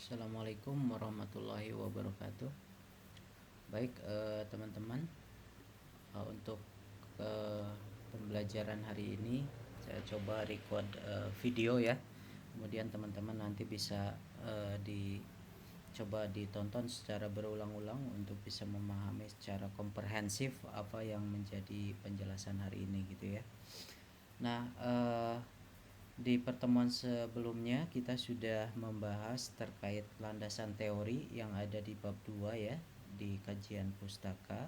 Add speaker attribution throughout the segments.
Speaker 1: Assalamualaikum warahmatullahi wabarakatuh. Baik, teman-teman, untuk pembelajaran hari ini saya coba record video ya. Kemudian teman-teman nanti bisa dicoba ditonton secara berulang-ulang untuk bisa memahami secara komprehensif apa yang menjadi penjelasan hari ini gitu ya. Nah, di pertemuan sebelumnya kita sudah membahas terkait landasan teori yang ada di bab 2 ya, di kajian pustaka.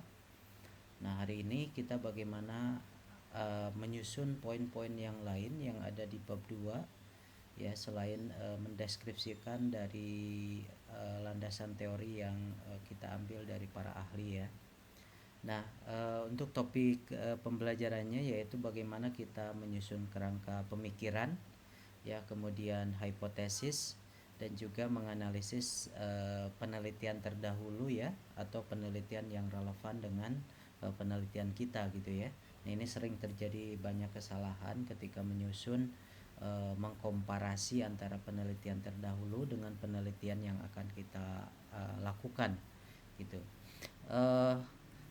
Speaker 1: Nah, hari ini kita bagaimana menyusun poin-poin yang lain yang ada di bab 2 ya, selain mendeskripsikan dari landasan teori yang kita ambil dari para ahli ya. Nah, untuk topik pembelajarannya yaitu bagaimana kita menyusun kerangka pemikiran ya, kemudian hipotesis dan juga menganalisis penelitian terdahulu ya, atau penelitian yang relevan dengan penelitian kita gitu ya. Nah, ini sering terjadi banyak kesalahan ketika menyusun mengkomparasi antara penelitian terdahulu dengan penelitian yang akan kita lakukan gitu.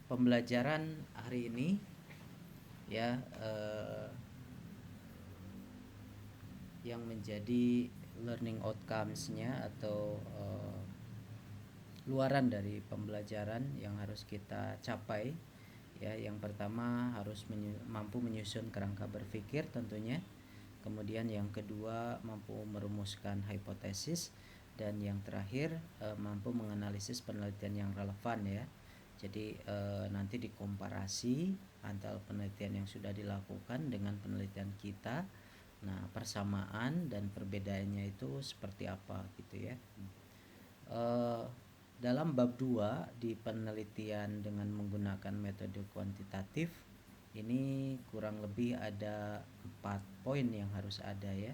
Speaker 1: Pembelajaran hari ini ya, yang menjadi learning outcomes-nya atau luaran dari pembelajaran yang harus kita capai ya, yang pertama harus mampu menyusun kerangka berpikir tentunya, kemudian yang kedua mampu merumuskan hipotesis, dan yang terakhir mampu menganalisis penelitian yang relevan ya. Jadi nanti dikomparasi antara penelitian yang sudah dilakukan dengan penelitian kita. Nah, persamaan dan perbedaannya itu seperti apa gitu ya. Dalam bab 2 di penelitian dengan menggunakan metode kuantitatif ini kurang lebih ada 4 poin yang harus ada ya.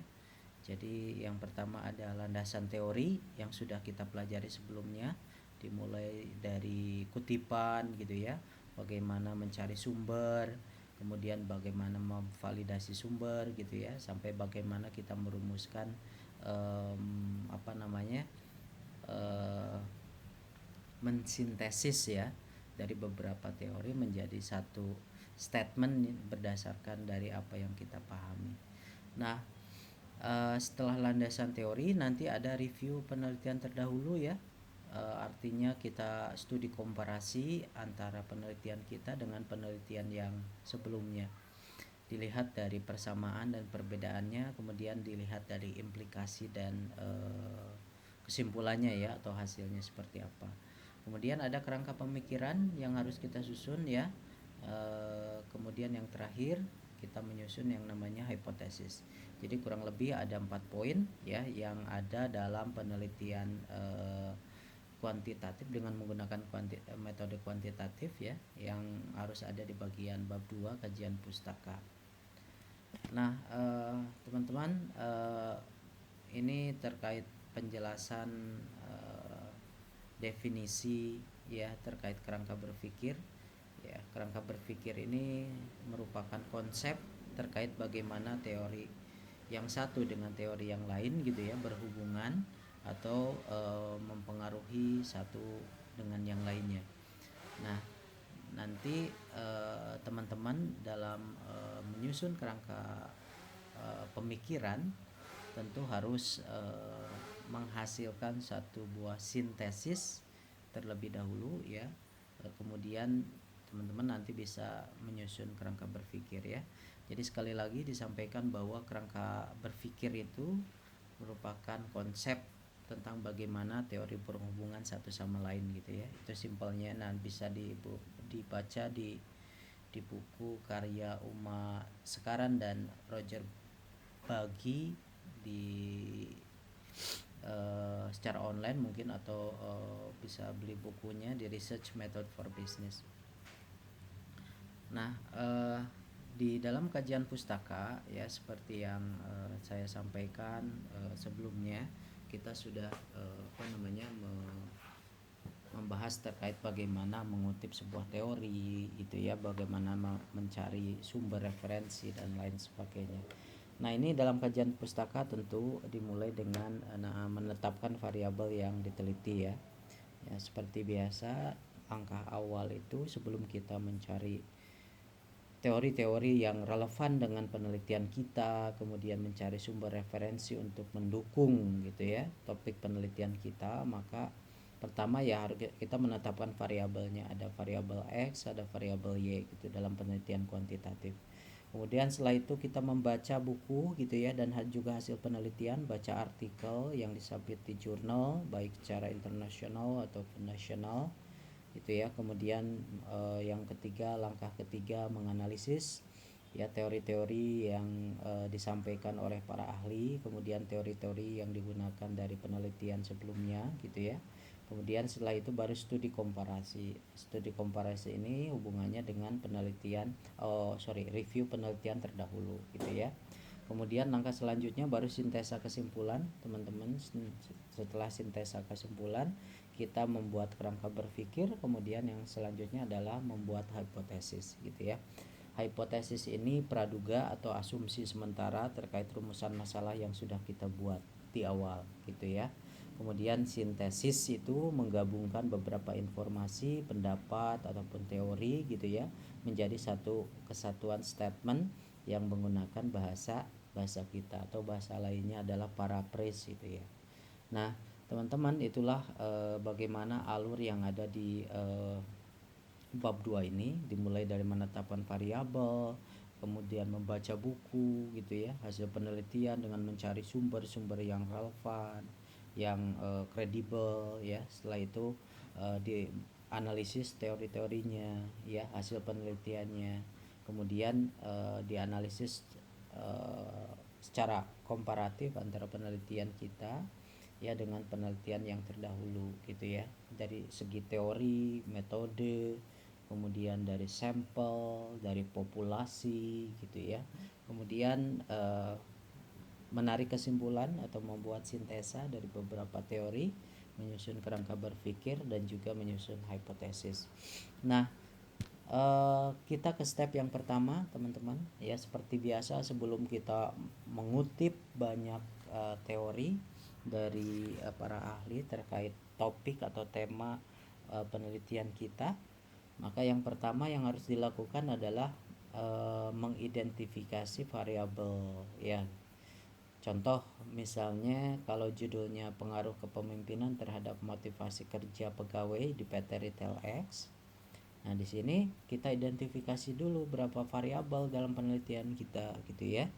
Speaker 1: Jadi yang pertama ada landasan teori yang sudah kita pelajari sebelumnya, dimulai dari kutipan gitu ya, bagaimana mencari sumber, kemudian bagaimana memvalidasi sumber gitu ya, sampai bagaimana kita merumuskan mensintesis ya dari beberapa teori menjadi satu statement berdasarkan dari apa yang kita pahami. Nah, setelah landasan teori nanti ada review penelitian terdahulu ya. Artinya kita studi komparasi antara penelitian kita dengan penelitian yang sebelumnya. Dilihat dari persamaan dan perbedaannya, kemudian dilihat dari implikasi dan kesimpulannya ya, atau hasilnya seperti apa. Kemudian ada kerangka pemikiran yang harus kita susun ya. Kemudian yang terakhir kita menyusun yang namanya hipotesis. Jadi kurang lebih ada 4 poin ya yang ada dalam penelitian kuantitatif dengan menggunakan metode kuantitatif ya, yang harus ada di bagian bab 2 kajian pustaka. Nah, teman-teman, ini terkait penjelasan definisi ya terkait kerangka berpikir ya. Kerangka berpikir ini merupakan konsep terkait bagaimana teori yang satu dengan teori yang lain gitu ya berhubungan atau mempengaruhi satu dengan yang lainnya. Nah, nanti teman-teman dalam menyusun kerangka pemikiran tentu harus menghasilkan satu buah sintesis terlebih dahulu ya. Kemudian teman-teman nanti bisa menyusun kerangka berpikir ya. Jadi sekali lagi disampaikan bahwa kerangka berpikir itu merupakan konsep tentang bagaimana teori berhubungan satu sama lain gitu ya. Itu simpelnya. Nah, bisa dibaca di buku karya Uma Sekaran dan Roger Bagi di secara online mungkin, atau bisa beli bukunya di Research Method for Business. Nah, di dalam kajian pustaka ya, seperti yang saya sampaikan sebelumnya, kita sudah membahas terkait bagaimana mengutip sebuah teori itu ya, bagaimana mencari sumber referensi dan lain sebagainya. Nah, ini dalam kajian pustaka tentu dimulai dengan menetapkan variabel yang diteliti ya. Ya, seperti biasa, langkah awal itu sebelum kita mencari teori-teori yang relevan dengan penelitian kita, kemudian mencari sumber referensi untuk mendukung gitu ya topik penelitian kita, maka pertama ya harus kita menetapkan variabelnya. Ada variabel X, ada variabel Y gitu dalam penelitian kuantitatif. Kemudian setelah itu kita membaca buku gitu ya, dan juga hasil penelitian, baca artikel yang disubmit di jurnal baik secara internasional ataupun nasional gitu ya. Kemudian yang ketiga, langkah ketiga, menganalisis ya teori-teori yang disampaikan oleh para ahli, kemudian teori-teori yang digunakan dari penelitian sebelumnya gitu ya. Kemudian setelah itu baru studi komparasi. Studi komparasi ini hubungannya dengan review penelitian terdahulu gitu ya. Kemudian langkah selanjutnya baru sintesa kesimpulan, teman-teman. Setelah sintesa kesimpulan, kita membuat kerangka berpikir, kemudian yang selanjutnya adalah membuat hipotesis gitu ya. Hipotesis ini praduga atau asumsi sementara terkait rumusan masalah yang sudah kita buat di awal gitu ya. Kemudian sintesis itu menggabungkan beberapa informasi, pendapat ataupun teori gitu ya, menjadi satu kesatuan statement yang menggunakan bahasa kita, atau bahasa lainnya adalah paraphrase gitu ya. Nah, teman-teman, itulah bagaimana alur yang ada di bab 2 ini, dimulai dari menetapkan variabel, kemudian membaca buku gitu ya, hasil penelitian dengan mencari sumber-sumber yang relevan, yang kredibel ya. Setelah itu di analisis teori-teorinya ya, hasil penelitiannya. Kemudian dianalisis secara komparatif antara penelitian kita ya dengan penelitian yang terdahulu gitu ya, dari segi teori, metode, kemudian dari sampel, dari populasi gitu ya. Kemudian menarik kesimpulan atau membuat sintesa dari beberapa teori, menyusun kerangka berpikir, dan juga menyusun hipotesis. Nah, kita ke step yang pertama, teman-teman ya. Seperti biasa, sebelum kita mengutip banyak teori dari para ahli terkait topik atau tema penelitian kita, maka yang pertama yang harus dilakukan adalah mengidentifikasi variabel ya. Contoh misalnya kalau judulnya pengaruh kepemimpinan terhadap motivasi kerja pegawai di PT Retail X. Nah, di sini kita identifikasi dulu berapa variabel dalam penelitian kita gitu ya.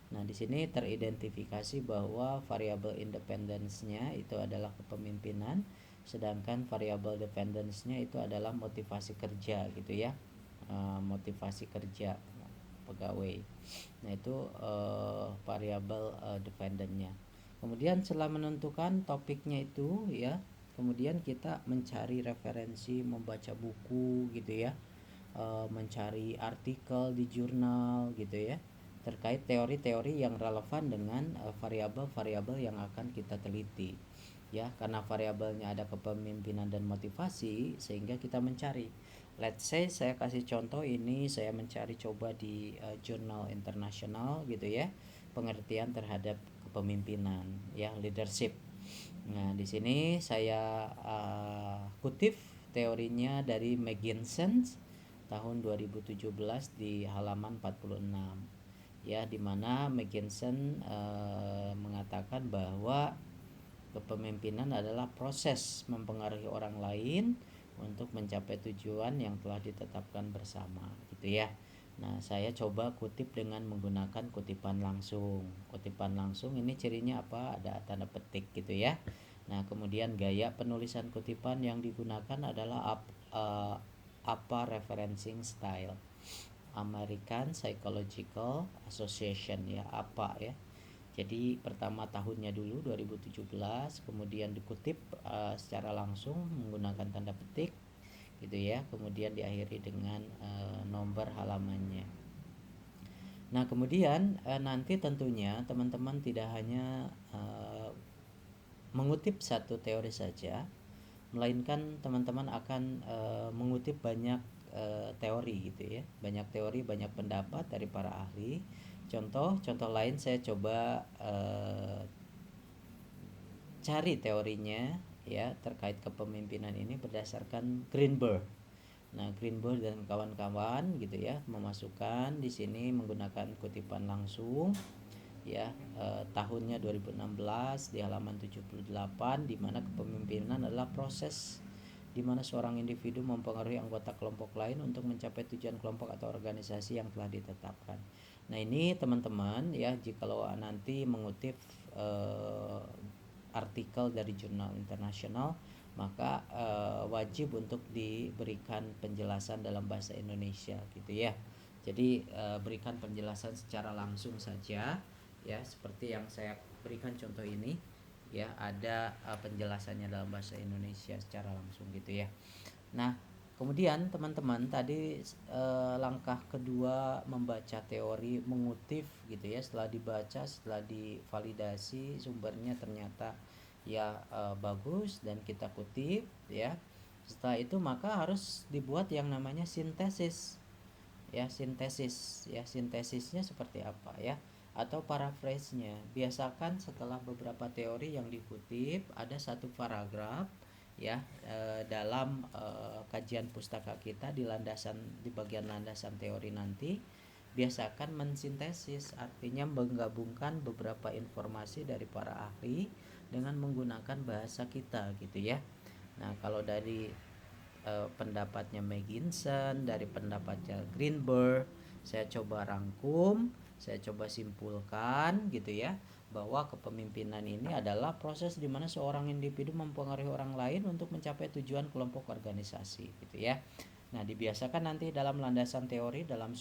Speaker 1: Nah, di sini teridentifikasi bahwa variabel independence-nya itu adalah kepemimpinan, sedangkan variabel dependence-nya itu adalah motivasi kerja gitu ya. Motivasi kerja pegawai. Nah, itu variabel dependent-nya. Kemudian setelah menentukan topiknya itu ya, kemudian kita mencari referensi, membaca buku gitu ya, mencari artikel di jurnal gitu ya, terkait teori-teori yang relevan dengan variabel-variabel yang akan kita teliti ya. Karena variabelnya ada kepemimpinan dan motivasi, sehingga kita mencari, let's say saya kasih contoh ini, saya mencari coba di jurnal internasional gitu ya, pengertian terhadap kepemimpinan ya, leadership. Nah, di sini saya kutip teorinya dari McGinson tahun 2017 di halaman 46 ya, di mana McGinson mengatakan bahwa kepemimpinan adalah proses mempengaruhi orang lain untuk mencapai tujuan yang telah ditetapkan bersama gitu ya. Nah, saya coba kutip dengan menggunakan kutipan langsung. Kutipan langsung ini cirinya apa? Ada tanda petik gitu ya. Nah, kemudian gaya penulisan kutipan yang digunakan adalah apa referencing style, American Psychological Association ya, apa ya. Jadi pertama tahunnya dulu 2017, kemudian dikutip secara langsung menggunakan tanda petik gitu ya, kemudian diakhiri dengan nomor halamannya. Nah, kemudian nanti tentunya teman-teman tidak hanya mengutip satu teori saja, melainkan teman-teman akan mengutip banyak teori gitu ya, banyak teori, banyak pendapat dari para ahli. contoh lain saya coba cari teorinya ya terkait kepemimpinan ini berdasarkan Greenberg. Nah, Greenberg dan kawan-kawan gitu ya memasukkan di sini menggunakan kutipan langsung ya, tahunnya 2016 di halaman 78, di mana kepemimpinan adalah proses di mana seorang individu mempengaruhi anggota kelompok lain untuk mencapai tujuan kelompok atau organisasi yang telah ditetapkan. Nah, ini teman-teman ya, jikalau nanti mengutip artikel dari jurnal internasional, maka wajib untuk diberikan penjelasan dalam bahasa Indonesia gitu ya. Jadi berikan penjelasan secara langsung saja ya, seperti yang saya berikan contoh ini ya, ada penjelasannya dalam bahasa Indonesia secara langsung gitu ya. Nah, kemudian teman-teman tadi langkah kedua membaca teori, mengutip gitu ya, setelah dibaca, setelah divalidasi sumbernya ternyata ya bagus dan kita kutip ya. Setelah itu maka harus dibuat yang namanya sintesis. Ya, sintesisnya seperti apa ya, atau paraphrase-nya. Biasakan setelah beberapa teori yang dikutip ada satu paragraf ya, dalam kajian pustaka kita di bagian landasan teori nanti biasakan mensintesis, artinya menggabungkan beberapa informasi dari para ahli dengan menggunakan bahasa kita gitu ya. Nah, kalau dari pendapatnya Megginson, dari pendapatnya Greenberg, saya coba rangkum, saya coba simpulkan gitu ya, bahwa kepemimpinan ini adalah proses di mana seorang individu mempengaruhi orang lain untuk mencapai tujuan kelompok organisasi gitu ya. Nah, dibiasakan nanti dalam landasan teori dalam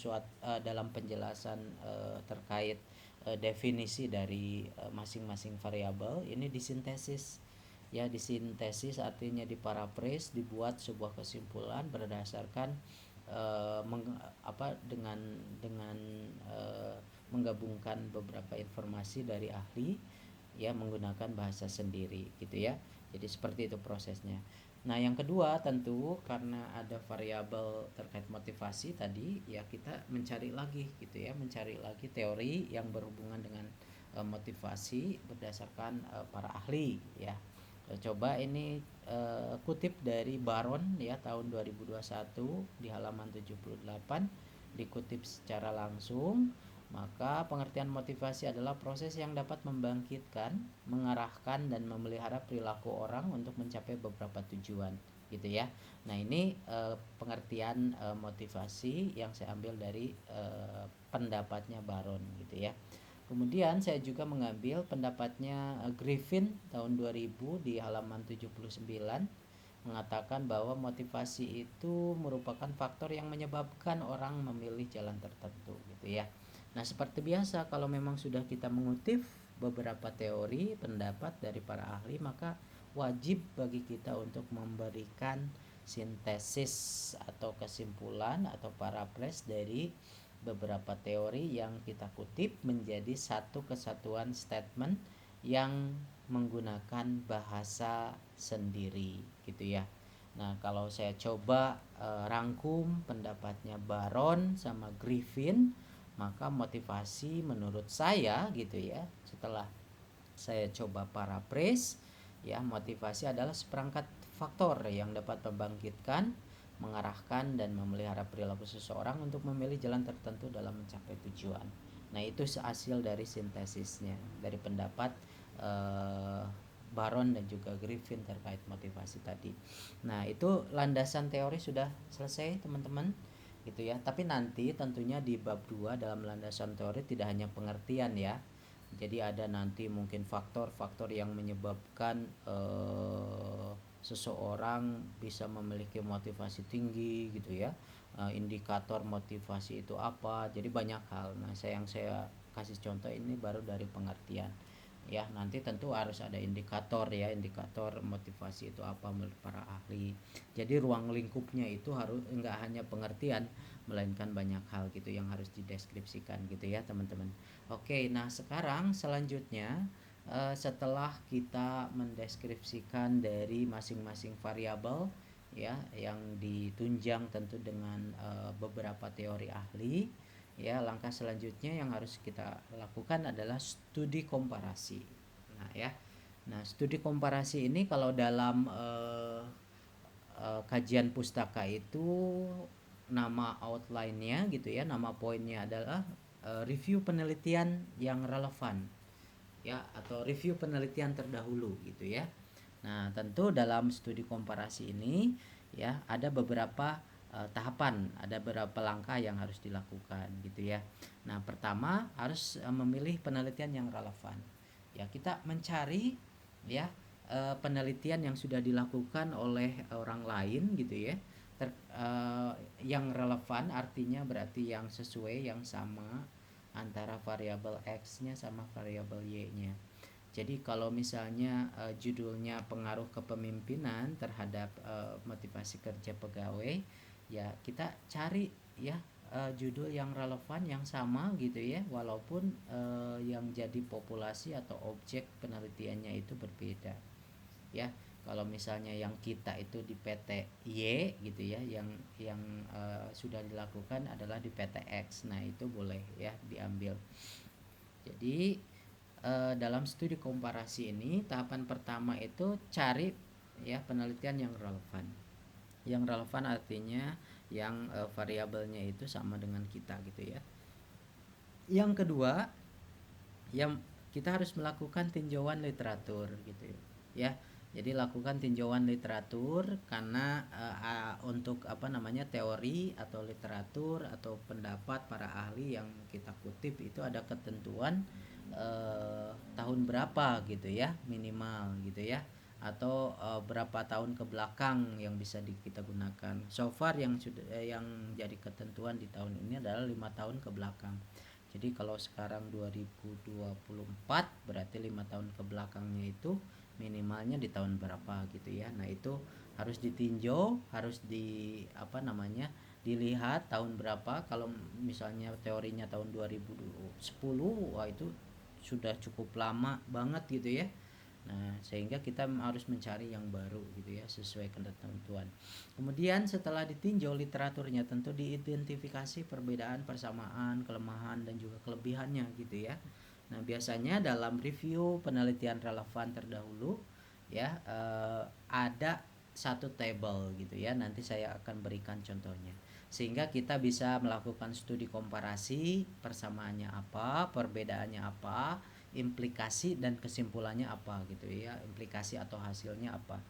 Speaker 1: penjelasan terkait definisi dari masing-masing variabel ini disintesis. Ya, disintesis artinya diparaphrase, dibuat sebuah kesimpulan berdasarkan dengan menggabungkan beberapa informasi dari ahli ya, menggunakan bahasa sendiri gitu ya. Jadi seperti itu prosesnya. Nah, yang kedua tentu karena ada variabel terkait motivasi tadi ya, kita mencari lagi gitu ya, mencari lagi teori yang berhubungan dengan motivasi berdasarkan para ahli ya. Coba ini kutip dari Baron ya, tahun 2021 di halaman 78, dikutip secara langsung. Maka pengertian motivasi adalah proses yang dapat membangkitkan, mengarahkan dan memelihara perilaku orang untuk mencapai beberapa tujuan gitu ya. Nah, ini pengertian motivasi yang saya ambil dari pendapatnya Baron gitu ya. Kemudian saya juga mengambil pendapatnya Griffin tahun 2000 di halaman 79, mengatakan bahwa motivasi itu merupakan faktor yang menyebabkan orang memilih jalan tertentu gitu ya. Nah, seperti biasa kalau memang sudah kita mengutip beberapa teori pendapat dari para ahli, maka wajib bagi kita untuk memberikan sintesis atau kesimpulan atau paraphrase dari beberapa teori yang kita kutip menjadi satu kesatuan statement yang menggunakan bahasa sendiri gitu ya. Nah, kalau saya coba rangkum pendapatnya Baron sama Griffin, maka motivasi menurut saya gitu ya, setelah saya coba paraphrase ya, motivasi adalah seperangkat faktor yang dapat membangkitkan, mengarahkan dan memelihara perilaku seseorang untuk memilih jalan tertentu dalam mencapai tujuan. Nah, itu hasil dari sintesisnya dari pendapat Baron dan juga Griffin terkait motivasi tadi. Nah, itu landasan teori sudah selesai teman-teman gitu ya. Tapi nanti tentunya di bab 2 dalam landasan teori tidak hanya pengertian ya. Jadi ada nanti mungkin faktor-faktor yang menyebabkan seseorang bisa memiliki motivasi tinggi gitu ya. Indikator motivasi itu apa? Jadi banyak hal. Nah, yang saya kasih contoh ini baru dari pengertian. Ya, nanti tentu harus ada indikator ya, indikator motivasi itu apa menurut para ahli. Jadi ruang lingkupnya itu harus enggak hanya pengertian, melainkan banyak hal gitu yang harus dideskripsikan gitu ya teman-teman. Oke, nah sekarang selanjutnya setelah kita mendeskripsikan dari masing-masing variabel ya yang ditunjang tentu dengan beberapa teori ahli ya langkah selanjutnya yang harus kita lakukan adalah studi komparasi. Nah ya, nah studi komparasi ini kalau dalam kajian pustaka itu nama outline-nya gitu ya, nama poinnya adalah review penelitian yang relevan ya, atau review penelitian terdahulu gitu ya. Nah, tentu dalam studi komparasi ini ya ada beberapa tahapan, ada beberapa langkah yang harus dilakukan gitu ya. Nah, pertama harus memilih penelitian yang relevan. Ya, kita mencari ya penelitian yang sudah dilakukan oleh orang lain gitu ya. Yang relevan artinya berarti yang sesuai, yang sama antara variabel X-nya sama variabel Y-nya. Jadi kalau misalnya judulnya pengaruh kepemimpinan terhadap motivasi kerja pegawai, ya kita cari ya judul yang relevan yang sama gitu ya, walaupun yang jadi populasi atau objek penelitiannya itu berbeda. Ya, kalau misalnya yang kita itu di PT Y gitu ya, yang sudah dilakukan adalah di PT X. Nah, itu boleh ya diambil. Jadi dalam studi komparasi ini tahapan pertama itu cari ya penelitian yang relevan. Yang relevan artinya yang variabelnya itu sama dengan kita gitu ya. Yang kedua, yang kita harus melakukan tinjauan literatur gitu ya. Jadi lakukan tinjauan literatur karena untuk teori atau literatur atau pendapat para ahli yang kita kutip itu ada ketentuan tahun berapa gitu ya minimal gitu ya, atau berapa tahun ke belakang yang bisa kita gunakan. So far yang jadi ketentuan di tahun ini adalah 5 tahun ke belakang. Jadi kalau sekarang 2024 berarti 5 tahun ke belakangnya itu minimalnya di tahun berapa gitu ya. Nah, itu harus ditinjau, harus dilihat tahun berapa. Kalau misalnya teorinya tahun 2010, wah itu sudah cukup lama banget gitu ya. Nah, sehingga kita harus mencari yang baru gitu ya, sesuai ketentuan. Kemudian setelah ditinjau literaturnya, tentu diidentifikasi perbedaan, persamaan, kelemahan dan juga kelebihannya gitu ya. Nah, biasanya dalam review penelitian relevan terdahulu ya ada satu table gitu ya. Nanti saya akan berikan contohnya. Sehingga kita bisa melakukan studi komparasi, persamaannya apa, perbedaannya apa, implikasi dan kesimpulannya apa gitu ya, implikasi atau hasilnya apa.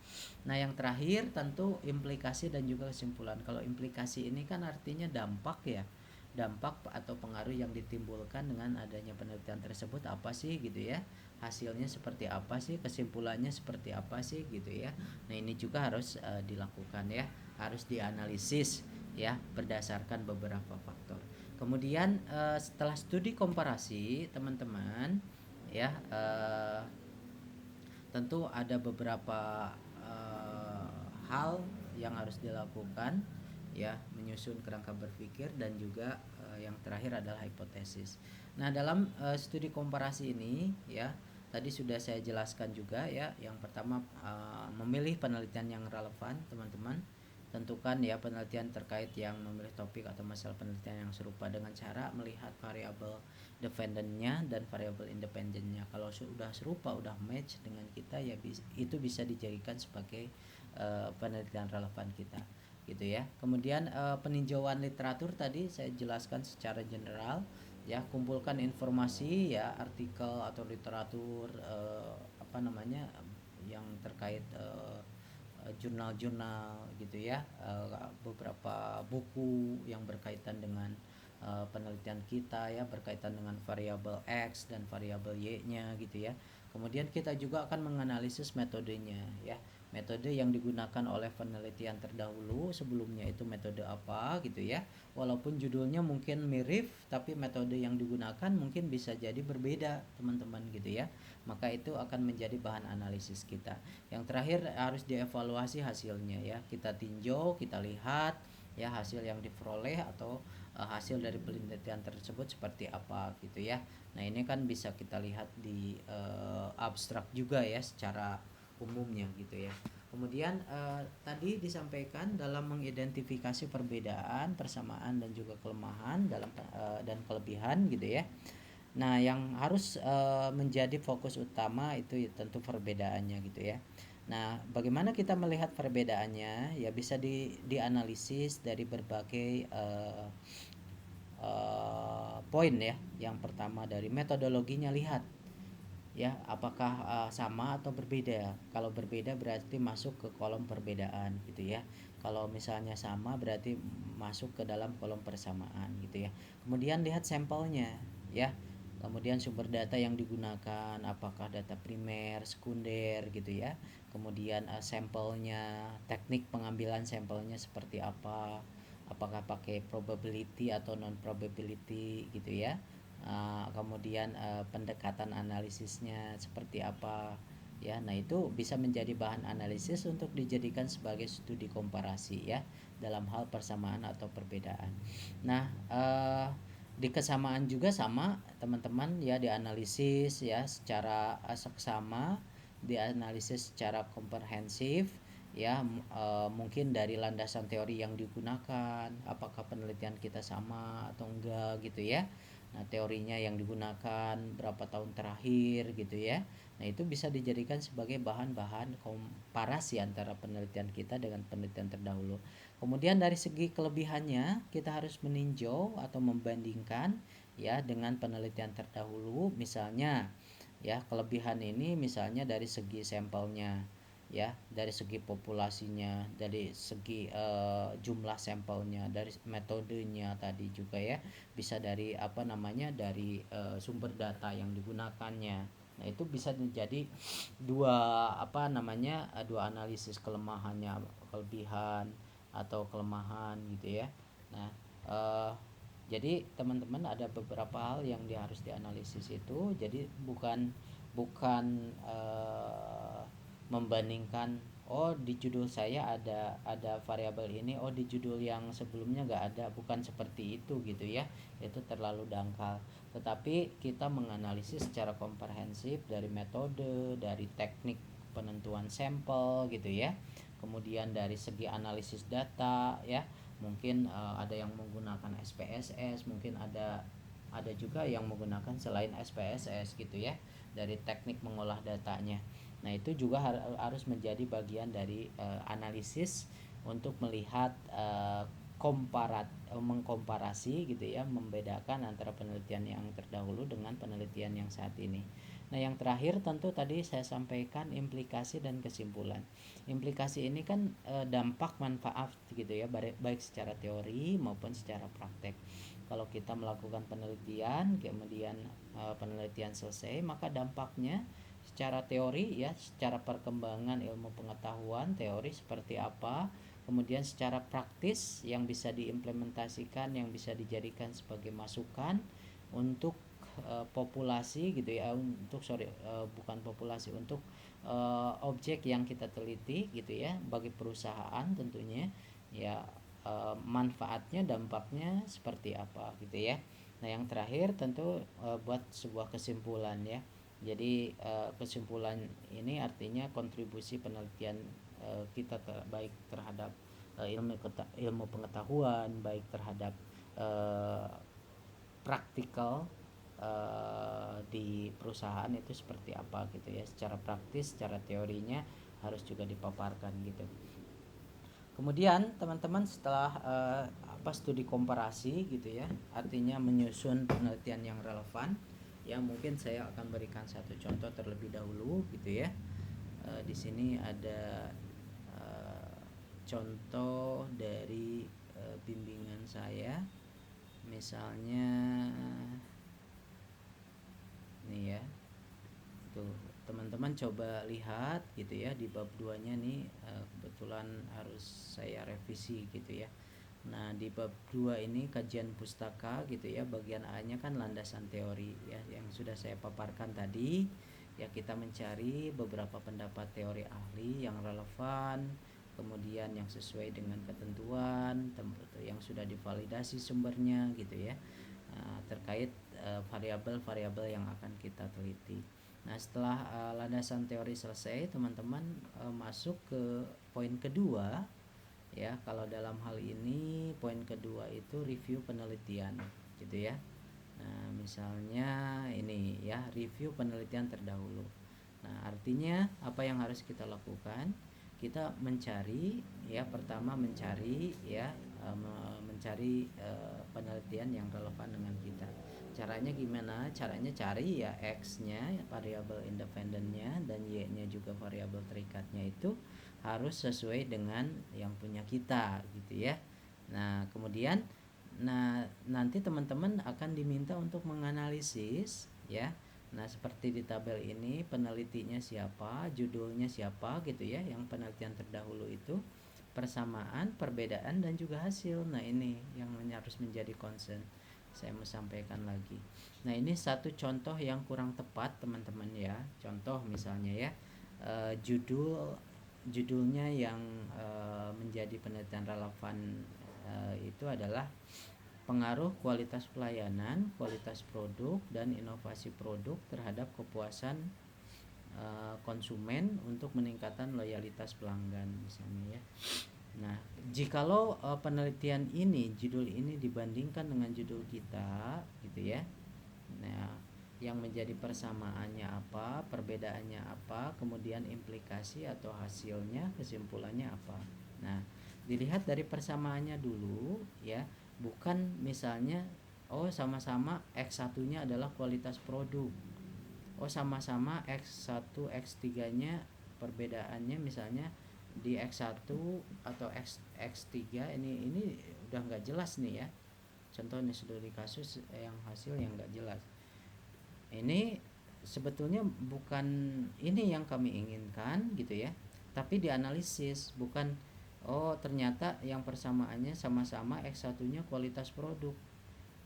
Speaker 1: Nah, yang terakhir tentu implikasi dan juga kesimpulan. Kalau implikasi ini kan artinya dampak ya, dampak atau pengaruh yang ditimbulkan dengan adanya penelitian tersebut apa sih gitu ya, hasilnya seperti apa sih, kesimpulannya seperti apa sih gitu ya. Nah, ini juga harus dilakukan ya, harus dianalisis ya berdasarkan beberapa faktor. Kemudian setelah studi komparasi teman-teman ya tentu ada beberapa hal yang harus dilakukan ya, menyusun kerangka berpikir dan juga yang terakhir adalah hipotesis. Nah, dalam studi komparasi ini ya tadi sudah saya jelaskan juga ya. Yang pertama memilih penelitian yang relevan teman-teman. Tentukan ya penelitian terkait yang memilih topik atau masalah penelitian yang serupa dengan cara melihat variabel dependentnya dan variabel independennya. Kalau sudah serupa, udah match dengan kita ya itu bisa dijadikan sebagai penelitian relevan kita gitu ya. Kemudian peninjauan literatur tadi saya jelaskan secara general ya, kumpulkan informasi ya, artikel atau literatur yang terkait jurnal-jurnal gitu ya, beberapa buku yang berkaitan dengan penelitian kita ya, berkaitan dengan variabel X dan variabel Y-nya gitu ya. Kemudian kita juga akan menganalisis metodenya ya, metode yang digunakan oleh penelitian terdahulu sebelumnya itu metode apa gitu ya. Walaupun judulnya mungkin mirip tapi metode yang digunakan mungkin bisa jadi berbeda teman-teman gitu ya. Maka itu akan menjadi bahan analisis kita. Yang terakhir harus dievaluasi hasilnya ya. Kita tinjau, kita lihat ya hasil yang diperoleh atau hasil dari penelitian tersebut seperti apa gitu ya. Nah, ini kan bisa kita lihat di abstrak juga ya secara umumnya gitu ya. Kemudian tadi disampaikan dalam mengidentifikasi perbedaan, persamaan dan juga kelemahan dalam dan kelebihan gitu ya. Nah, yang harus menjadi fokus utama itu ya tentu perbedaannya gitu ya. Nah, bagaimana kita melihat perbedaannya? Ya bisa dianalisis dari berbagai poin ya. Yang pertama dari metodologinya, lihat ya apakah sama atau berbeda. Kalau berbeda berarti masuk ke kolom perbedaan gitu ya. Kalau misalnya sama berarti masuk ke dalam kolom persamaan gitu ya. Kemudian lihat sampelnya ya. Kemudian sumber data yang digunakan apakah data primer, sekunder gitu ya. Kemudian sampelnya, teknik pengambilan sampelnya seperti apa, apakah pakai probability atau non probability gitu ya. Kemudian pendekatan analisisnya seperti apa ya. Nah, itu bisa menjadi bahan analisis untuk dijadikan sebagai studi komparasi ya dalam hal persamaan atau perbedaan. Nah, di kesamaan juga sama teman-teman ya, dianalisis ya secara seksama, dianalisis secara komprehensif ya. Mungkin dari landasan teori yang digunakan, apakah penelitian kita sama atau enggak gitu ya. Nah, teorinya yang digunakan berapa tahun terakhir gitu ya. Nah, itu bisa dijadikan sebagai bahan-bahan komparasi antara penelitian kita dengan penelitian terdahulu. Kemudian dari segi kelebihannya, kita harus meninjau atau membandingkan ya dengan penelitian terdahulu. Misalnya ya, kelebihan ini misalnya dari segi sampelnya ya, dari segi populasinya, dari segi jumlah sampelnya, dari metodenya tadi juga ya, bisa dari apa namanya, dari sumber data yang digunakannya. Nah, itu bisa menjadi dua apa namanya, dua analisis kelemahannya, kelebihan atau kelemahan gitu ya. Nah, eh, jadi teman-teman ada beberapa hal yang harus dianalisis itu. Jadi bukan bukan membandingkan, oh di judul saya ada variabel ini, oh di judul yang sebelumnya nggak ada. Bukan seperti itu gitu ya, itu terlalu dangkal. Tetapi kita menganalisis secara komprehensif dari metode, dari teknik penentuan sampel gitu ya. Kemudian dari segi analisis data ya, mungkin ada yang menggunakan SPSS, mungkin ada juga yang menggunakan selain SPSS gitu ya, dari teknik mengolah datanya. Nah, itu juga harus menjadi bagian dari analisis untuk melihat mengkomparasi gitu ya, membedakan antara penelitian yang terdahulu dengan penelitian yang saat ini. Nah, yang terakhir tentu tadi saya sampaikan implikasi dan kesimpulan. Implikasi ini kan dampak manfaat gitu ya, baik secara teori maupun secara praktek. Kalau kita melakukan penelitian, kemudian penelitian selesai, maka dampaknya secara teori ya, secara perkembangan ilmu pengetahuan teori seperti apa, kemudian secara praktis yang bisa diimplementasikan, yang bisa dijadikan sebagai masukan untuk populasi gitu ya, bukan populasi, untuk objek yang kita teliti gitu ya, bagi perusahaan tentunya ya. Manfaatnya, dampaknya seperti apa gitu ya. Nah, yang terakhir tentu buat sebuah kesimpulan ya. Jadi kesimpulan ini artinya kontribusi penelitian kita baik terhadap ilmu pengetahuan, baik terhadap eh, praktikal di perusahaan itu seperti apa gitu ya, secara praktis, secara teorinya harus juga dipaparkan gitu. Kemudian teman-teman setelah studi komparasi gitu ya, artinya menyusun penelitian yang relevan ya, mungkin saya akan berikan satu contoh terlebih dahulu gitu ya. Di sini ada contoh dari bimbingan saya, misalnya nih ya. Tuh, teman-teman coba lihat gitu ya, di bab 2-nya nih kebetulan harus saya revisi gitu ya. Nah, di bab 2 ini kajian pustaka gitu ya, bagian A-nya kan landasan teori ya, yang sudah saya paparkan tadi. Ya, kita mencari beberapa pendapat teori ahli yang relevan, kemudian yang sesuai dengan ketentuan, yang sudah divalidasi sumbernya gitu ya. Terkait variabel-variabel yang akan kita teliti. Nah, setelah landasan teori selesai, teman-teman masuk ke poin kedua ya. Kalau dalam hal ini poin kedua itu review penelitian gitu ya. Nah, misalnya ini ya, review penelitian terdahulu. Nah, artinya apa yang harus kita lakukan? Kita mencari ya, pertama mencari ya, mencari penelitian yang relevan dengan kita. Caranya gimana? Caranya cari ya X-nya, variabel independennya, dan Y-nya juga variabel terikatnya itu harus sesuai dengan yang punya kita gitu ya. Nah, kemudian nanti teman-teman akan diminta untuk menganalisis ya. Nah, seperti di tabel ini, penelitinya siapa, judulnya siapa gitu ya, yang penelitian terdahulu itu, persamaan, perbedaan, dan juga hasil. Nah, ini yang harus menjadi concern. Saya mau sampaikan lagi. Nah, ini satu contoh yang kurang tepat teman-teman ya. Contoh misalnya ya, judulnya yang menjadi penelitian relevan itu adalah pengaruh kualitas pelayanan, kualitas produk, dan inovasi produk terhadap kepuasan konsumen untuk meningkatkan loyalitas pelanggan misalnya ya. Nah, jikalau penelitian ini, judul ini dibandingkan dengan judul kita gitu ya. Nah, yang menjadi persamaannya apa, perbedaannya apa, kemudian implikasi atau hasilnya, kesimpulannya apa. Nah, dilihat dari persamaannya dulu ya, bukan misalnya sama-sama X1-nya adalah kualitas produk. Sama-sama X1 X3-nya perbedaannya misalnya di X1 atau X3 ini udah nggak jelas nih ya. Contoh nih studi kasus yang hasil yang nggak jelas. Ini sebetulnya bukan ini yang kami inginkan gitu ya. Tapi dianalisis, bukan ternyata yang persamaannya sama-sama X1-nya kualitas produk.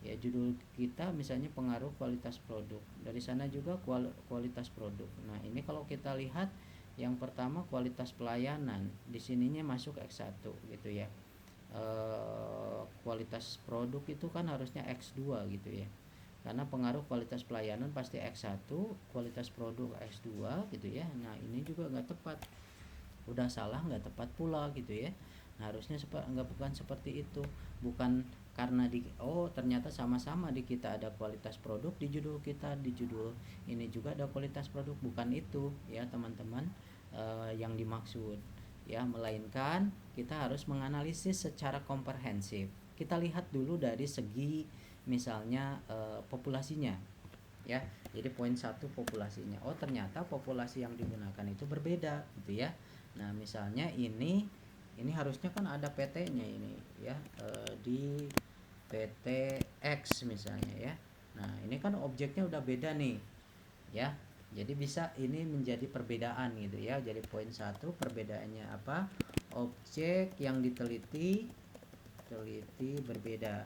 Speaker 1: Ya, judul kita misalnya pengaruh kualitas produk. Dari sana juga kualitas produk. Nah, ini kalau kita lihat yang pertama kualitas pelayanan, di sininya masuk X1 gitu ya. Kualitas produk itu kan harusnya X2 gitu ya. Karena pengaruh kualitas pelayanan pasti X1, kualitas produk X2 gitu ya. Nah, ini juga nggak tepat. Udah salah, nggak tepat pula gitu ya. Nah, harusnya bukan seperti itu. Bukan karena ternyata sama-sama di kita ada kualitas produk, di judul kita, di judul ini juga ada kualitas produk. Bukan itu ya teman-teman yang dimaksud ya, melainkan kita harus menganalisis secara komprehensif. Kita lihat dulu dari segi misalnya populasinya ya. Jadi poin 1 populasinya. Ternyata populasi yang digunakan itu berbeda gitu ya. Nah, misalnya ini harusnya kan ada PT-nya ini ya, di PT X misalnya ya. Nah, ini kan objeknya udah beda nih ya. Jadi bisa ini menjadi perbedaan gitu ya. Jadi poin 1 perbedaannya apa? Objek yang diteliti berbeda.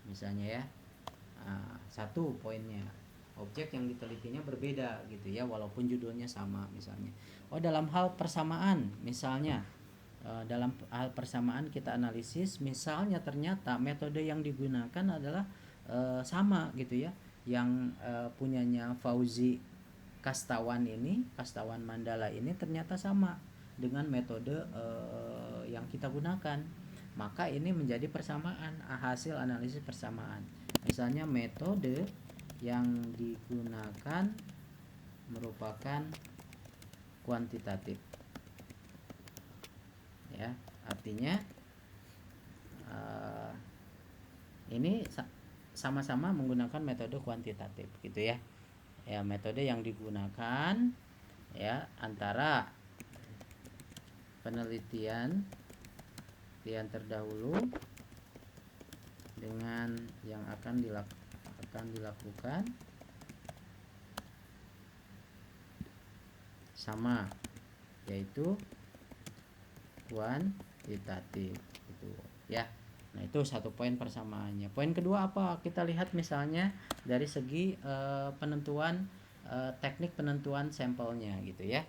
Speaker 1: Misalnya ya. Nah, 1 poinnya. Objek yang ditelitinya berbeda gitu ya, walaupun judulnya sama misalnya. Dalam hal persamaan misalnya, dalam hal persamaan kita analisis misalnya ternyata metode yang digunakan adalah sama gitu ya. Yang punyanya Fauzi Kastawan Mandala ini ternyata sama dengan metode yang kita gunakan. Maka ini menjadi persamaan, hasil analisis persamaan. Misalnya metode yang digunakan merupakan kuantitatif ya, artinya ini sama-sama menggunakan metode kuantitatif gitu ya. Ya, metode yang digunakan ya antara penelitian yang terdahulu dengan yang akan dilakukan sama, yaitu kuantitatif gitu ya. Nah, itu 1 poin persamaannya. Poin kedua apa? Kita lihat misalnya dari segi penentuan teknik penentuan sampelnya gitu ya.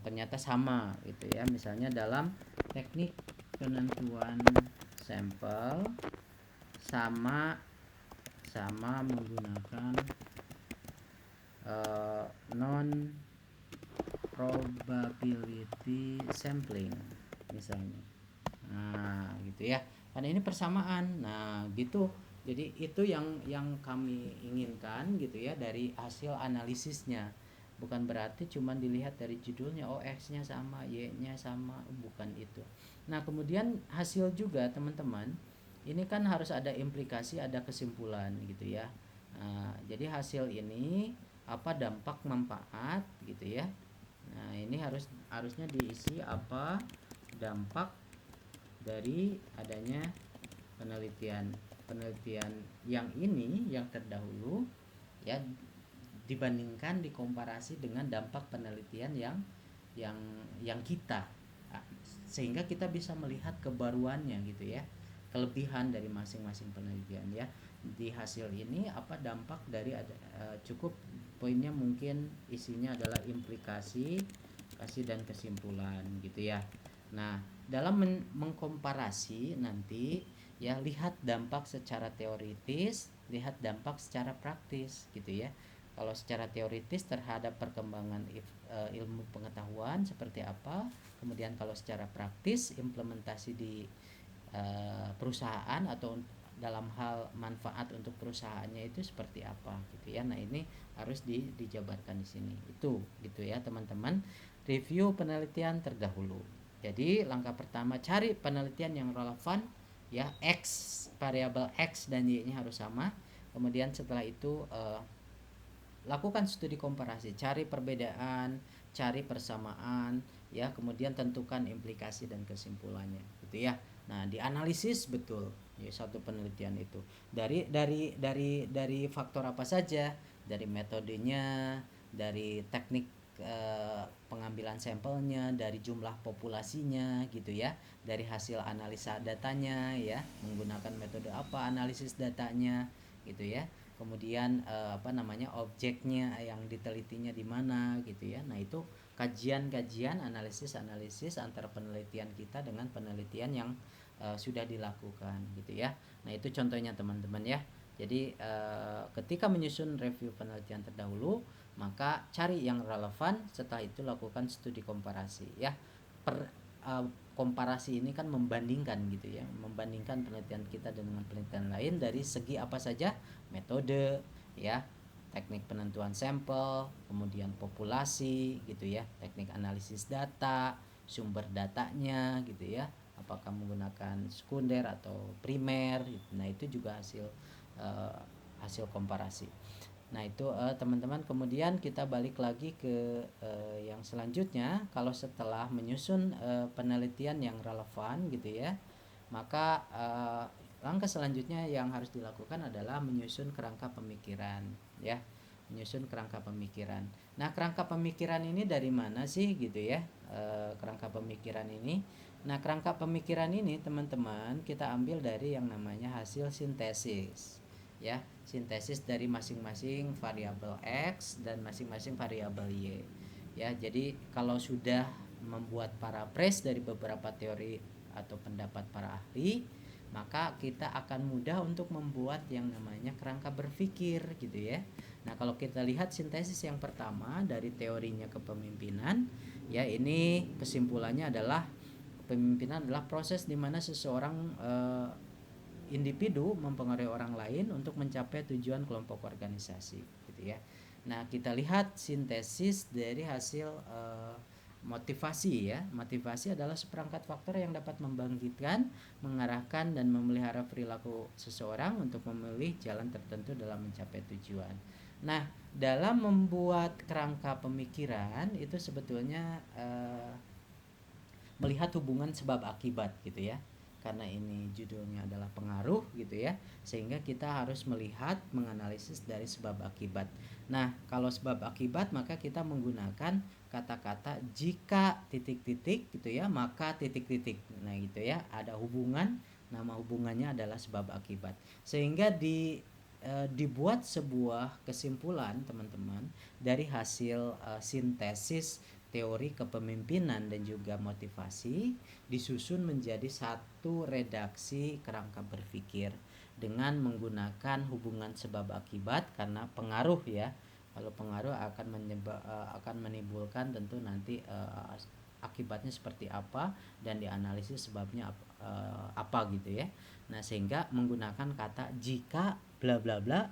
Speaker 1: Ternyata sama gitu ya. Misalnya dalam teknik penentuan sampel sama menggunakan non probability sampling misalnya. Nah, gitu ya. Karena ini persamaan. Nah, gitu. Jadi itu yang kami inginkan gitu ya dari hasil analisisnya. Bukan berarti cuma dilihat dari judulnya, oh X-nya sama, Y-nya sama, bukan itu. Nah, kemudian hasil juga teman-teman, ini kan harus ada implikasi, ada kesimpulan gitu ya. Nah, jadi hasil ini apa dampak manfaat gitu ya. Nah, ini harusnya diisi apa dampak dari adanya penelitian penelitian yang ini yang terdahulu ya, dibandingkan dikomparasi dengan dampak penelitian yang yang kita, sehingga kita bisa melihat kebaruannya gitu ya, kelebihan dari masing-masing penelitian ya. Di hasil ini apa dampak dari cukup poinnya mungkin isinya adalah implikasi, kasih dan kesimpulan gitu ya. Nah, dalam mengkomparasi nanti ya, lihat dampak secara teoritis, lihat dampak secara praktis gitu ya. Kalau secara teoritis terhadap perkembangan ilmu pengetahuan seperti apa, kemudian kalau secara praktis implementasi di perusahaan atau dalam hal manfaat untuk perusahaannya itu seperti apa gitu ya. Nah, ini harus dijabarkan di sini. Itu gitu ya, teman-teman. Review penelitian terdahulu. Jadi, langkah pertama cari penelitian yang relevan ya, X, variabel X dan Y-nya harus sama. Kemudian setelah itu lakukan studi komparasi, cari perbedaan, cari persamaan ya, kemudian tentukan implikasi dan kesimpulannya gitu ya. Nah, dianalisis betul ya satu penelitian itu dari faktor apa saja, dari metodenya, dari teknik pengambilan sampelnya, dari jumlah populasinya gitu ya, dari hasil analisa datanya ya, menggunakan metode apa analisis datanya gitu ya. Kemudian objeknya yang ditelitinya di mana gitu ya. Nah, itu kajian-kajian, analisis antara penelitian kita dengan penelitian yang sudah dilakukan gitu ya. Nah, itu contohnya teman-teman ya. Jadi ketika menyusun review penelitian terdahulu, maka cari yang relevan, setelah itu lakukan studi komparasi ya. Komparasi ini kan membandingkan gitu ya, membandingkan penelitian kita dengan penelitian lain dari segi apa saja, metode ya, teknik penentuan sampel, kemudian populasi gitu ya, teknik analisis data, sumber datanya gitu ya, apakah menggunakan sekunder atau primer gitu. Nah, itu juga hasil komparasi. Nah, itu teman-teman. Kemudian kita balik lagi ke yang selanjutnya. Kalau setelah menyusun penelitian yang relevan gitu ya, maka langkah selanjutnya yang harus dilakukan adalah menyusun kerangka pemikiran ya, menyusun kerangka pemikiran. Nah, kerangka pemikiran ini dari mana sih gitu ya, kerangka pemikiran ini. Nah, kerangka pemikiran ini teman-teman kita ambil dari yang namanya hasil sintesis ya, sintesis dari masing-masing variabel X dan masing-masing variabel Y ya. Jadi kalau sudah membuat paraphrase dari beberapa teori atau pendapat para ahli, maka kita akan mudah untuk membuat yang namanya kerangka berpikir gitu ya. Nah, kalau kita lihat sintesis yang pertama dari teorinya kepemimpinan ya, ini kesimpulannya adalah kepemimpinan adalah proses di mana seseorang individu mempengaruhi orang lain untuk mencapai tujuan kelompok organisasi gitu ya. Nah, kita lihat sintesis dari hasil motivasi ya. Motivasi adalah seperangkat faktor yang dapat membangkitkan, mengarahkan dan memelihara perilaku seseorang untuk memilih jalan tertentu dalam mencapai tujuan. Nah, dalam membuat kerangka pemikiran itu sebetulnya melihat hubungan sebab akibat gitu ya. Karena ini judulnya adalah pengaruh gitu ya, sehingga kita harus melihat, menganalisis dari sebab akibat. Nah, kalau sebab akibat maka kita menggunakan kata-kata jika titik-titik gitu ya, maka titik-titik. Nah, gitu ya, ada hubungan, nama hubungannya adalah sebab akibat. Sehingga dibuat sebuah kesimpulan teman-teman dari hasil sintesis teori kepemimpinan dan juga motivasi, disusun menjadi satu redaksi kerangka berpikir dengan menggunakan hubungan sebab akibat karena pengaruh ya, Kalau pengaruh akan menimbulkan tentu nanti akibatnya seperti apa dan dianalisis sebabnya apa gitu ya. Nah, sehingga menggunakan kata jika bla bla bla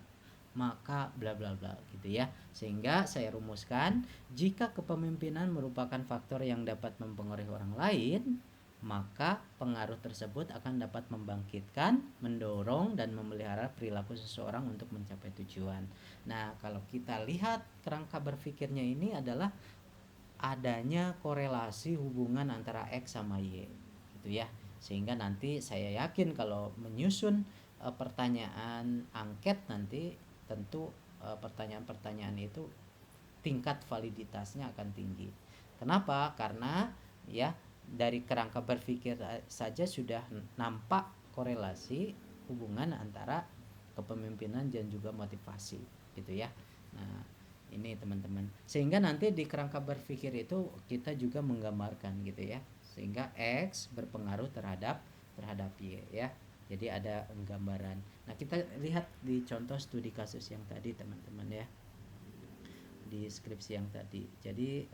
Speaker 1: maka bla bla bla gitu ya. Sehingga saya rumuskan, jika kepemimpinan merupakan faktor yang dapat mempengaruhi orang lain, maka pengaruh tersebut akan dapat membangkitkan, mendorong, dan memelihara perilaku seseorang untuk mencapai tujuan. Nah, kalau kita lihat kerangka berpikirnya ini adalah adanya korelasi hubungan antara X sama Y gitu ya. Sehingga nanti saya yakin kalau menyusun pertanyaan angket nanti tentu pertanyaan-pertanyaan itu tingkat validitasnya akan tinggi. Kenapa? Karena ya dari kerangka berpikir saja sudah nampak korelasi hubungan antara kepemimpinan dan juga motivasi gitu ya. Nah, ini teman-teman. Sehingga nanti di kerangka berpikir itu kita juga menggambarkan gitu ya. Sehingga X berpengaruh terhadap Y ya. Jadi ada gambaran. Nah, kita lihat di contoh studi kasus yang tadi teman-teman ya. Di skripsi yang tadi. Jadi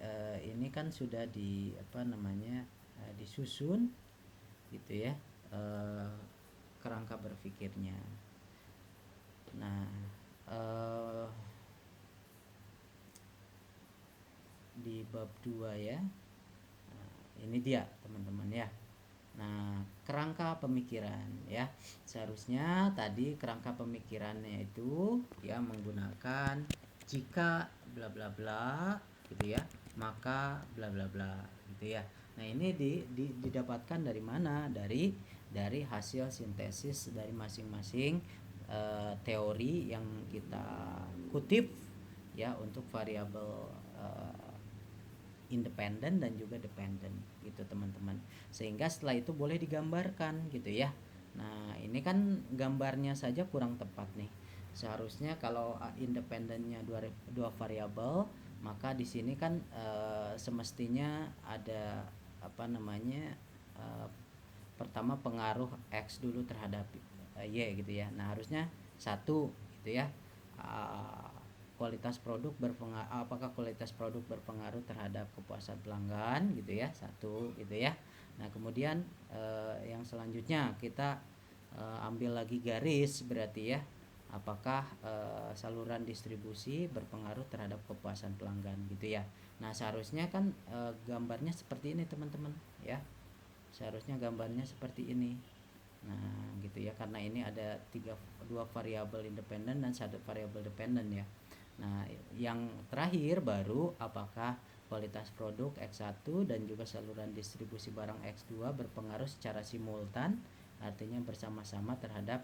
Speaker 1: ini kan sudah disusun gitu ya. Kerangka berpikirnya. Nah, di bab 2 ya. Nah, ini dia teman-teman ya. Nah, kerangka pemikiran ya. Seharusnya tadi kerangka pemikirannya itu ya menggunakan jika bla bla bla gitu ya, maka bla bla bla gitu ya. Nah, ini didapatkan dari mana? Dari hasil sintesis dari masing-masing teori yang kita kutip ya untuk variabel independen dan juga dependen gitu teman-teman. Sehingga setelah itu boleh digambarkan gitu ya. Nah, ini kan gambarnya saja kurang tepat nih. Seharusnya kalau independennya dua variabel, maka di sini kan semestinya ada pertama pengaruh X dulu terhadap Y gitu ya. Nah, harusnya satu gitu ya. Apakah kualitas produk berpengaruh terhadap kepuasan pelanggan gitu ya, satu gitu ya. Nah, kemudian yang selanjutnya kita ambil lagi garis berarti ya, apakah saluran distribusi berpengaruh terhadap kepuasan pelanggan gitu ya. Nah, seharusnya kan gambarnya seperti ini teman-teman ya, seharusnya gambarnya seperti ini. Nah, gitu ya, karena ini ada dua variabel independen dan satu variabel dependen ya. Nah, yang terakhir baru apakah kualitas produk X1 dan juga saluran distribusi barang X2 berpengaruh secara simultan, artinya bersama-sama terhadap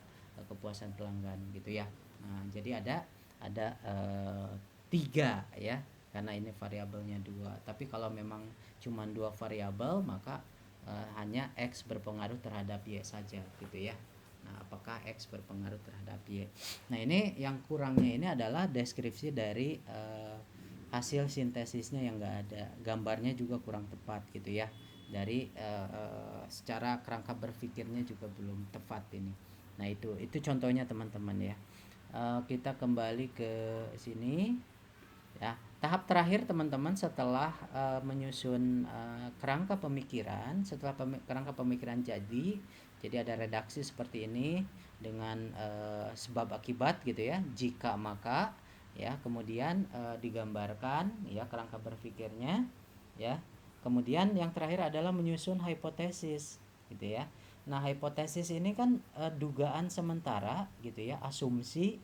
Speaker 1: kepuasan pelanggan gitu ya. Nah, jadi ada tiga ya, karena ini variabelnya dua. Tapi kalau memang cuma dua variabel, maka hanya X berpengaruh terhadap Y saja gitu ya. Nah, apakah X berpengaruh terhadap Y? Nah, ini yang kurangnya ini adalah deskripsi dari hasil sintesisnya yang enggak ada. Gambarnya juga kurang tepat gitu ya. Dari secara kerangka berpikirnya juga belum tepat ini. Nah, itu contohnya teman-teman ya. Kita kembali ke sini ya. Tahap terakhir teman-teman setelah menyusun kerangka pemikiran, setelah kerangka pemikiran jadi ada redaksi seperti ini dengan sebab akibat gitu ya, jika maka ya, kemudian digambarkan ya kerangka berpikirnya ya. Kemudian yang terakhir adalah menyusun hipotesis gitu ya. Nah, hipotesis ini kan dugaan sementara gitu ya, asumsi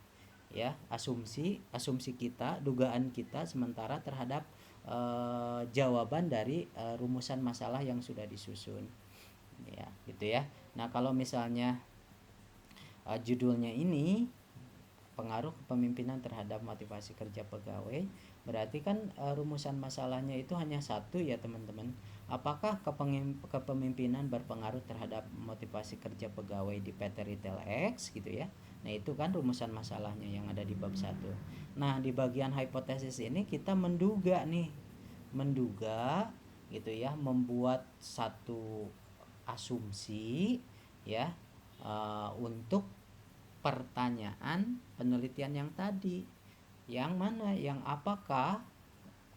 Speaker 1: ya, asumsi kita, dugaan kita sementara terhadap jawaban dari rumusan masalah yang sudah disusun ya gitu ya. Nah, kalau misalnya judulnya ini pengaruh kepemimpinan terhadap motivasi kerja pegawai, berarti kan rumusan masalahnya itu hanya satu ya teman-teman. Apakah kepemimpinan berpengaruh terhadap motivasi kerja pegawai di PT Retail X gitu ya. Nah, itu kan rumusan masalahnya yang ada di bab 1. Nah, di bagian hipotesis ini kita menduga gitu ya, membuat satu asumsi ya untuk pertanyaan penelitian yang tadi Yang mana? Yang apakah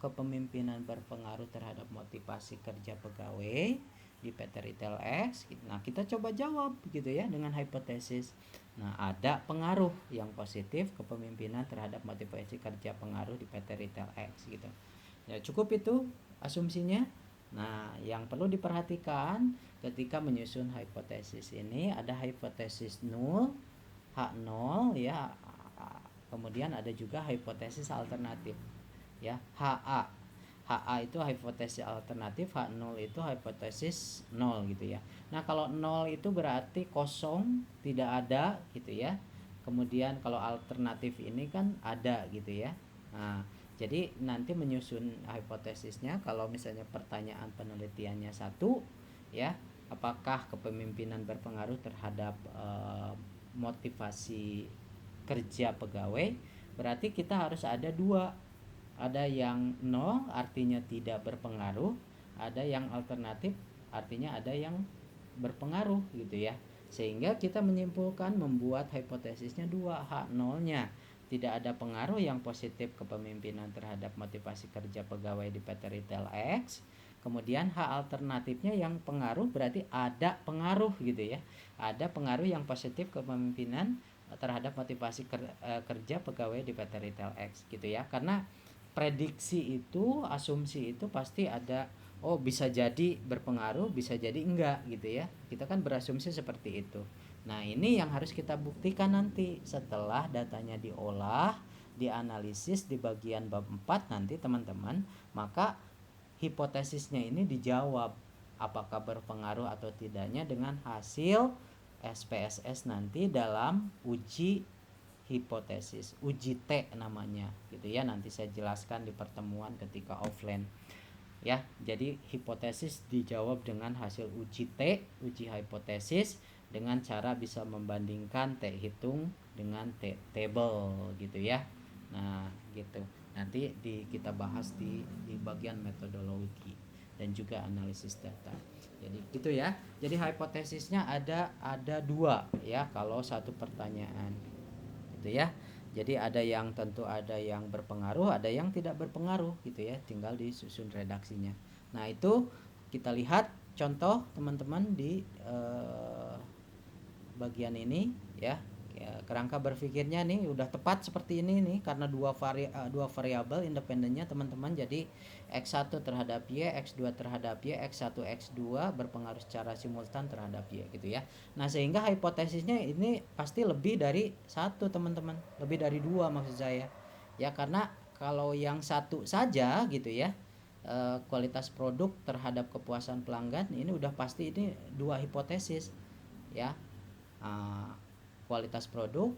Speaker 1: kepemimpinan berpengaruh terhadap motivasi kerja pegawai di PT Retail X? Nah, kita coba jawab gitu ya dengan hipotesis. Nah, ada pengaruh yang positif kepemimpinan terhadap motivasi kerja pengaruh di PT Retail X gitu. Ya, cukup itu asumsinya. Nah, yang perlu diperhatikan ketika menyusun hipotesis ini ada hipotesis nul, H0 ya. Kemudian ada juga hipotesis alternatif ya, HA. HA itu hipotesis alternatif, H0 itu hipotesis 0 gitu ya. Nah, kalau 0 itu berarti kosong, tidak ada gitu ya. Kemudian kalau alternatif ini kan ada gitu ya. Nah, jadi nanti menyusun hipotesisnya kalau misalnya pertanyaan penelitiannya satu ya, apakah kepemimpinan berpengaruh terhadap motivasi kerja pegawai, berarti kita harus ada dua. Ada yang nol artinya tidak berpengaruh, ada yang alternatif artinya ada yang berpengaruh gitu ya. Sehingga kita menyimpulkan membuat hipotesisnya dua, H0-nya tidak ada pengaruh yang positif kepemimpinan terhadap motivasi kerja pegawai di PT Retail X. Kemudian H alternatifnya yang pengaruh berarti ada pengaruh gitu ya. Ada pengaruh yang positif kepemimpinan terhadap motivasi kerja pegawai di PT Retail X gitu ya. Karena prediksi itu, asumsi itu pasti ada, oh bisa jadi berpengaruh, bisa jadi enggak gitu ya. Kita kan berasumsi seperti itu. Nah, ini yang harus kita buktikan nanti setelah datanya diolah, dianalisis di bagian bab 4 nanti teman-teman, maka hipotesisnya ini dijawab apakah berpengaruh atau tidaknya dengan hasil SPSS nanti dalam uji hipotesis, uji T namanya gitu ya. Nanti saya jelaskan di pertemuan ketika offline ya. Jadi hipotesis dijawab dengan hasil uji T, uji hipotesis, dengan cara bisa membandingkan T hitung dengan T table gitu ya. Nah gitu, nanti kita bahas di bagian metodologi dan juga analisis data. Jadi gitu ya. Jadi hipotesisnya ada dua ya kalau satu pertanyaan gitu ya. Jadi ada yang tentu ada yang berpengaruh, ada yang tidak berpengaruh gitu ya. Tinggal disusun redaksinya. Nah, itu kita lihat contoh teman-teman di bagian ini ya. Kerangka berpikirnya nih udah tepat seperti ini nih karena dua variabel independennya teman-teman. Jadi X1 terhadap Y, X2 terhadap Y, X1 X2 berpengaruh secara simultan terhadap Y gitu ya. Nah, sehingga hipotesisnya ini pasti lebih dari satu teman-teman, lebih dari dua maksud saya ya. Karena kalau yang satu saja gitu ya, kualitas produk terhadap kepuasan pelanggan, ini udah pasti ini dua hipotesis ya. Kualitas produk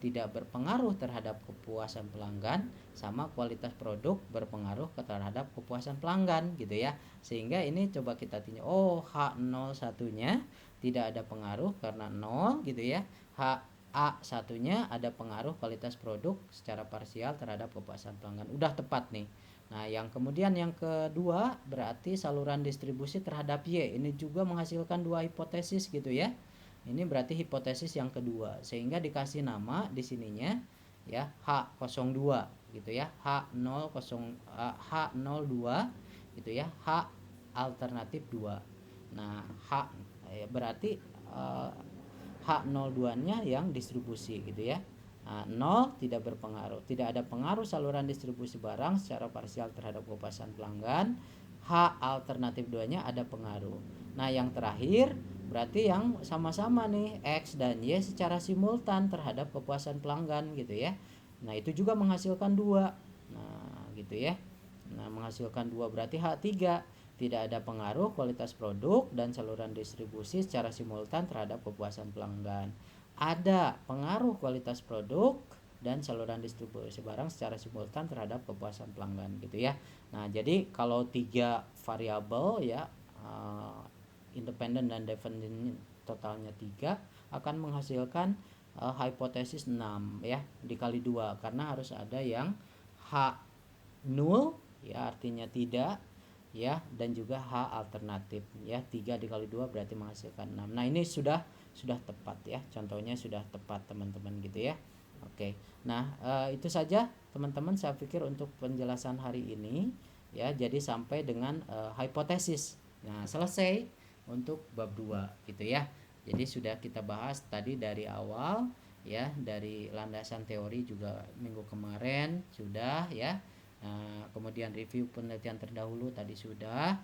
Speaker 1: tidak berpengaruh terhadap kepuasan pelanggan, sama kualitas produk berpengaruh terhadap kepuasan pelanggan gitu ya. Sehingga ini coba kita tinjau, oh H0 satunya tidak ada pengaruh karena 0 gitu ya. H A satunya ada pengaruh kualitas produk secara parsial terhadap kepuasan pelanggan. Udah tepat nih. Nah, yang kemudian yang kedua berarti saluran distribusi terhadap Y. Ini juga menghasilkan dua hipotesis gitu ya. Ini berarti hipotesis yang kedua, sehingga dikasih nama di sininya ya H02 gitu ya. H02 gitu ya. H alternatif 2. Nah, berarti H02-nya yang distribusi gitu ya. Nah, 0 tidak berpengaruh, tidak ada pengaruh saluran distribusi barang secara parsial terhadap kepuasan pelanggan. H alternatif 2-nya ada pengaruh. Nah, yang terakhir berarti yang sama-sama nih X dan Y secara simultan terhadap kepuasan pelanggan gitu ya. Nah, itu juga menghasilkan 2. Nah, gitu ya. Nah, menghasilkan 2 berarti H3 tidak ada pengaruh kualitas produk dan saluran distribusi secara simultan terhadap kepuasan pelanggan. Ada pengaruh kualitas produk dan saluran distribusi barang secara simultan terhadap kepuasan pelanggan gitu ya. Nah, jadi kalau 3 variabel ya, independen dan dependent totalnya 3 akan menghasilkan hipotesis 6 ya, dikali 2 karena harus ada yang H0 ya artinya tidak ya, dan juga H alternatif ya. 3 dikali 2 berarti menghasilkan 6. Nah, ini sudah tepat ya, contohnya sudah tepat teman-teman gitu ya. Oke. Nah, itu saja teman-teman saya pikir untuk penjelasan hari ini ya. Jadi sampai dengan hipotesis. Nah, selesai untuk bab 2 gitu ya. Jadi sudah kita bahas tadi dari awal ya, dari landasan teori juga minggu kemarin sudah ya. Nah, kemudian review penelitian terdahulu tadi sudah.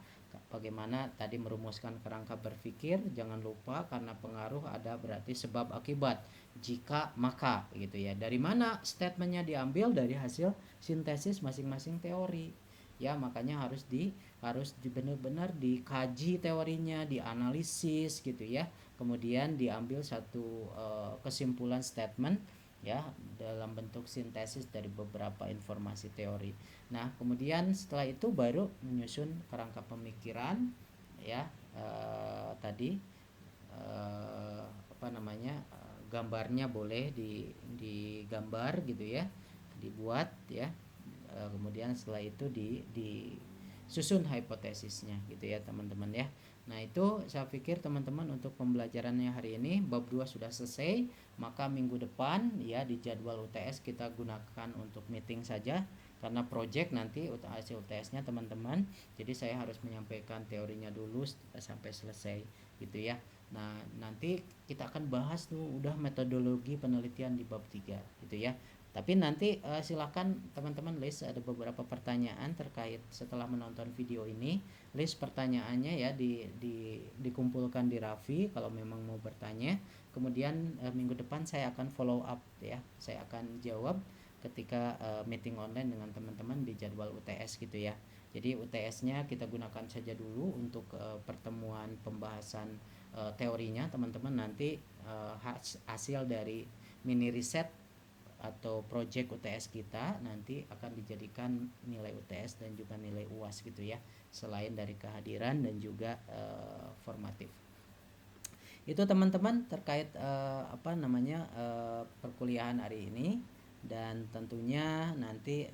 Speaker 1: Bagaimana tadi merumuskan kerangka berpikir, jangan lupa karena pengaruh ada berarti sebab akibat, jika maka gitu ya. Dari mana statementnya diambil? Dari hasil sintesis masing-masing teori ya. Makanya harus benar-benar dikaji teorinya, dianalisis gitu ya, kemudian diambil satu kesimpulan statement ya dalam bentuk sintesis dari beberapa informasi teori. Nah, kemudian setelah itu baru menyusun kerangka pemikiran ya, tadi apa namanya, gambarnya boleh digambar gitu ya, dibuat ya. Kemudian setelah itu disusun hipotesisnya gitu ya teman-teman ya. Nah, itu saya pikir teman-teman untuk pembelajarannya hari ini bab 2 sudah selesai. Maka minggu depan ya di jadwal UTS kita gunakan untuk meeting saja, karena project nanti hasil UTS-nya teman-teman. Jadi saya harus menyampaikan teorinya dulu sampai selesai gitu ya. Nah, nanti kita akan bahas tuh udah metodologi penelitian di bab 3 gitu ya. Tapi nanti silakan teman-teman list ada beberapa pertanyaan terkait setelah menonton video ini. List pertanyaannya ya dikumpulkan di Raffi kalau memang mau bertanya. Kemudian minggu depan saya akan follow up ya. Saya akan jawab ketika meeting online dengan teman-teman di jadwal UTS gitu ya. Jadi UTS-nya kita gunakan saja dulu untuk pertemuan pembahasan teorinya teman-teman. Nanti hasil dari mini riset atau project UTS kita nanti akan dijadikan nilai UTS dan juga nilai UAS gitu ya, selain dari kehadiran dan juga formatif. Itu teman-teman terkait apa namanya perkuliahan hari ini. Dan tentunya nanti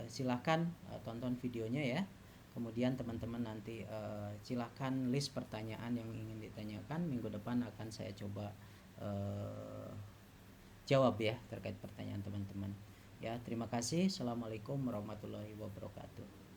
Speaker 1: silakan tonton videonya ya. Kemudian teman-teman nanti silakan list pertanyaan yang ingin ditanyakan. Minggu depan akan saya coba jawab ya terkait pertanyaan teman-teman. Ya, terima kasih. Assalamualaikum warahmatullahi wabarakatuh.